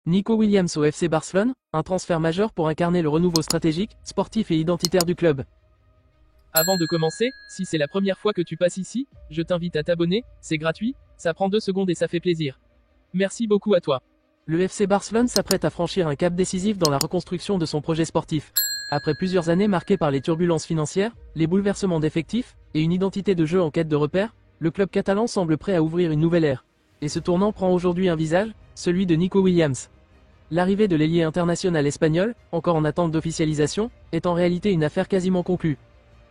Nico Williams au FC Barcelone, un transfert majeur pour incarner le renouveau stratégique, sportif et identitaire du club. Avant de commencer, si c'est la première fois que tu passes ici, je t'invite à t'abonner, c'est gratuit, ça prend 2 secondes et ça fait plaisir. Merci beaucoup à toi. Le FC Barcelone s'apprête à franchir un cap décisif dans la reconstruction de son projet sportif. Après plusieurs années marquées par les turbulences financières, les bouleversements d'effectifs, et une identité de jeu en quête de repères, le club catalan semble prêt à ouvrir une nouvelle ère. Et ce tournant prend aujourd'hui un visage, celui de Nico Williams. L'arrivée de l'ailier international espagnol, encore en attente d'officialisation, est en réalité une affaire quasiment conclue.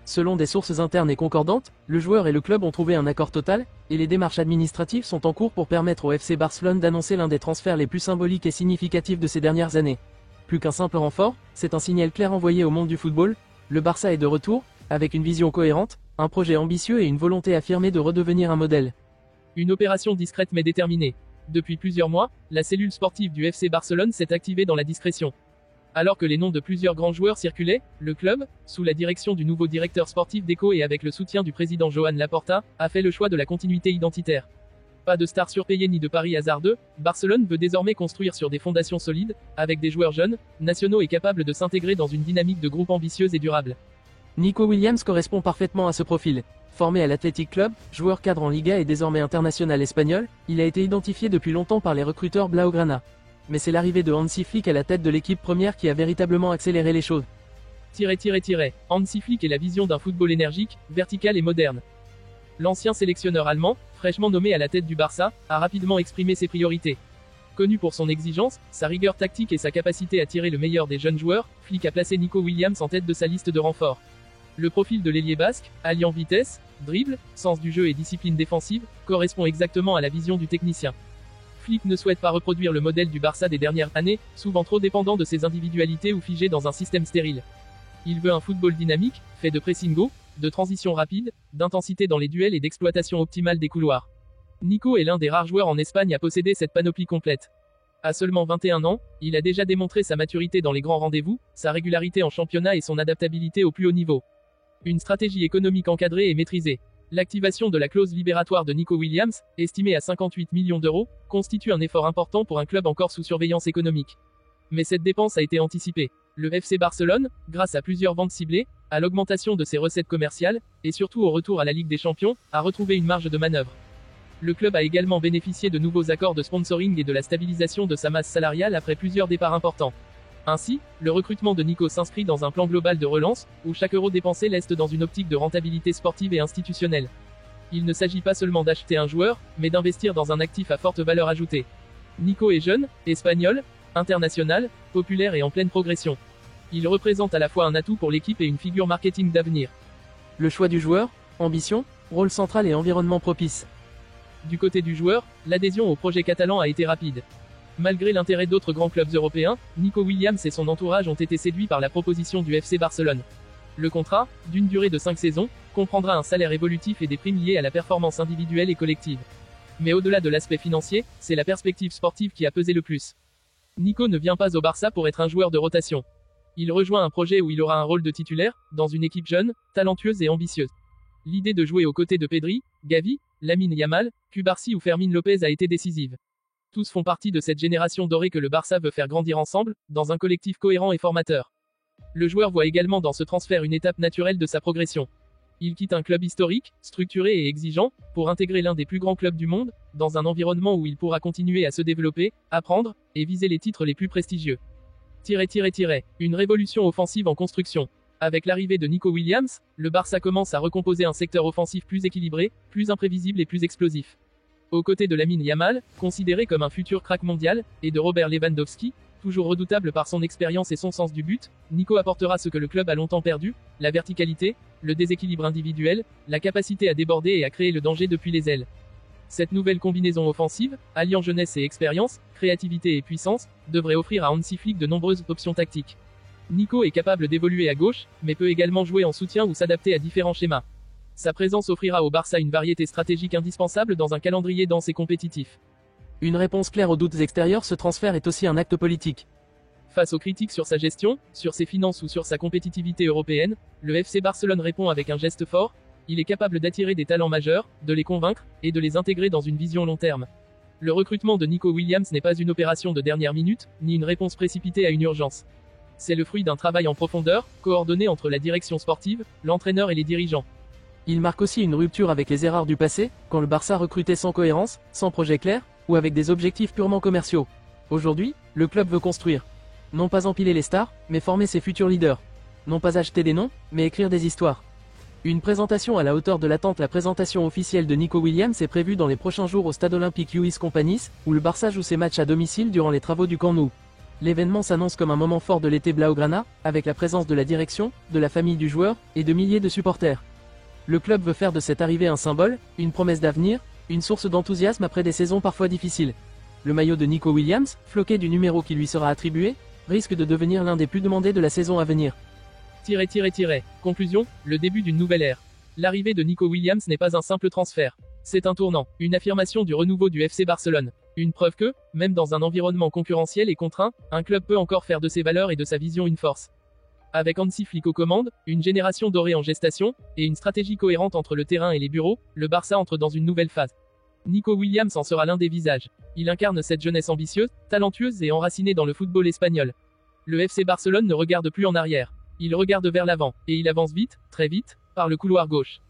Selon des sources internes et concordantes, le joueur et le club ont trouvé un accord total, et les démarches administratives sont en cours pour permettre au FC Barcelone d'annoncer l'un des transferts les plus symboliques et significatifs de ces dernières années. Plus qu'un simple renfort, c'est un signal clair envoyé au monde du football, le Barça est de retour, avec une vision cohérente, un projet ambitieux et une volonté affirmée de redevenir un modèle. Une opération discrète mais déterminée. Depuis plusieurs mois, la cellule sportive du FC Barcelone s'est activée dans la discrétion. Alors que les noms de plusieurs grands joueurs circulaient, le club, sous la direction du nouveau directeur sportif Deco et avec le soutien du président Joan Laporta, a fait le choix de la continuité identitaire. Pas de stars surpayées ni de paris hasardeux, Barcelone veut désormais construire sur des fondations solides, avec des joueurs jeunes, nationaux et capables de s'intégrer dans une dynamique de groupe ambitieuse et durable. Nico Williams correspond parfaitement à ce profil. Formé à l'Athletic Club, joueur cadre en Liga et désormais international espagnol, il a été identifié depuis longtemps par les recruteurs Blaugrana. Mais c'est l'arrivée de Hansi Flick à la tête de l'équipe première qui a véritablement accéléré les choses. Hansi Flick est la vision d'un football énergique, vertical et moderne. L'ancien sélectionneur allemand, fraîchement nommé à la tête du Barça, a rapidement exprimé ses priorités. Connu pour son exigence, sa rigueur tactique et sa capacité à tirer le meilleur des jeunes joueurs, Flick a placé Nico Williams en tête de sa liste de renforts. Le profil de l'ailier basque, alliant vitesse, dribble, sens du jeu et discipline défensive, correspond exactement à la vision du technicien. Flick ne souhaite pas reproduire le modèle du Barça des dernières années, souvent trop dépendant de ses individualités ou figé dans un système stérile. Il veut un football dynamique, fait de pressing haut, de transition rapide, d'intensité dans les duels et d'exploitation optimale des couloirs. Nico est l'un des rares joueurs en Espagne à posséder cette panoplie complète. À seulement 21 ans, il a déjà démontré sa maturité dans les grands rendez-vous, sa régularité en championnat et son adaptabilité au plus haut niveau. Une stratégie économique encadrée et maîtrisée. L'activation de la clause libératoire de Nico Williams, estimée à 58 millions d'euros, constitue un effort important pour un club encore sous surveillance économique. Mais cette dépense a été anticipée. Le FC Barcelone, grâce à plusieurs ventes ciblées, à l'augmentation de ses recettes commerciales, et surtout au retour à la Ligue des Champions, a retrouvé une marge de manœuvre. Le club a également bénéficié de nouveaux accords de sponsoring et de la stabilisation de sa masse salariale après plusieurs départs importants. Ainsi, le recrutement de Nico s'inscrit dans un plan global de relance, où chaque euro dépensé reste dans une optique de rentabilité sportive et institutionnelle. Il ne s'agit pas seulement d'acheter un joueur, mais d'investir dans un actif à forte valeur ajoutée. Nico est jeune, espagnol, international, populaire et en pleine progression. Il représente à la fois un atout pour l'équipe et une figure marketing d'avenir. Le choix du joueur, ambition, rôle central et environnement propice. Du côté du joueur, l'adhésion au projet catalan a été rapide. Malgré l'intérêt d'autres grands clubs européens, Nico Williams et son entourage ont été séduits par la proposition du FC Barcelone. Le contrat, d'une durée de 5 saisons, comprendra un salaire évolutif et des primes liées à la performance individuelle et collective. Mais au-delà de l'aspect financier, c'est la perspective sportive qui a pesé le plus. Nico ne vient pas au Barça pour être un joueur de rotation. Il rejoint un projet où il aura un rôle de titulaire, dans une équipe jeune, talentueuse et ambitieuse. L'idée de jouer aux côtés de Pedri, Gavi, Lamine Yamal, Cubarsí ou Fermín López a été décisive. Tous font partie de cette génération dorée que le Barça veut faire grandir ensemble, dans un collectif cohérent et formateur. Le joueur voit également dans ce transfert une étape naturelle de sa progression. Il quitte un club historique, structuré et exigeant, pour intégrer l'un des plus grands clubs du monde, dans un environnement où il pourra continuer à se développer, apprendre, et viser les titres les plus prestigieux. Une révolution offensive en construction. Avec l'arrivée de Nico Williams, le Barça commence à recomposer un secteur offensif plus équilibré, plus imprévisible et plus explosif. Aux côtés de Lamine Yamal, considéré comme un futur crack mondial, et de Robert Lewandowski, toujours redoutable par son expérience et son sens du but, Nico apportera ce que le club a longtemps perdu, la verticalité, le déséquilibre individuel, la capacité à déborder et à créer le danger depuis les ailes. Cette nouvelle combinaison offensive, alliant jeunesse et expérience, créativité et puissance, devrait offrir à Hansi Flick de nombreuses options tactiques. Nico est capable d'évoluer à gauche, mais peut également jouer en soutien ou s'adapter à différents schémas. Sa présence offrira au Barça une variété stratégique indispensable dans un calendrier dense et compétitif. Une réponse claire aux doutes extérieurs, ce transfert est aussi un acte politique. Face aux critiques sur sa gestion, sur ses finances ou sur sa compétitivité européenne, le FC Barcelone répond avec un geste fort, il est capable d'attirer des talents majeurs, de les convaincre, et de les intégrer dans une vision long terme. Le recrutement de Nico Williams n'est pas une opération de dernière minute, ni une réponse précipitée à une urgence. C'est le fruit d'un travail en profondeur, coordonné entre la direction sportive, l'entraîneur et les dirigeants. Il marque aussi une rupture avec les erreurs du passé, quand le Barça recrutait sans cohérence, sans projet clair, ou avec des objectifs purement commerciaux. Aujourd'hui, le club veut construire. Non pas empiler les stars, mais former ses futurs leaders. Non pas acheter des noms, mais écrire des histoires. Une présentation à la hauteur de l'attente. La présentation officielle de Nico Williams est prévue dans les prochains jours au stade olympique Luis Companys, où le Barça joue ses matchs à domicile durant les travaux du Camp Nou. L'événement s'annonce comme un moment fort de l'été blaugrana, avec la présence de la direction, de la famille du joueur, et de milliers de supporters. Le club veut faire de cette arrivée un symbole, une promesse d'avenir, une source d'enthousiasme après des saisons parfois difficiles. Le maillot de Nico Williams, floqué du numéro qui lui sera attribué, risque de devenir l'un des plus demandés de la saison à venir. Conclusion, le début d'une nouvelle ère. L'arrivée de Nico Williams n'est pas un simple transfert. C'est un tournant, une affirmation du renouveau du FC Barcelone. Une preuve que, même dans un environnement concurrentiel et contraint, un club peut encore faire de ses valeurs et de sa vision une force. Avec Hansi Flick aux commandes, une génération dorée en gestation, et une stratégie cohérente entre le terrain et les bureaux, le Barça entre dans une nouvelle phase. Nico Williams en sera l'un des visages. Il incarne cette jeunesse ambitieuse, talentueuse et enracinée dans le football espagnol. Le FC Barcelone ne regarde plus en arrière. Il regarde vers l'avant, et il avance vite, très vite, par le couloir gauche.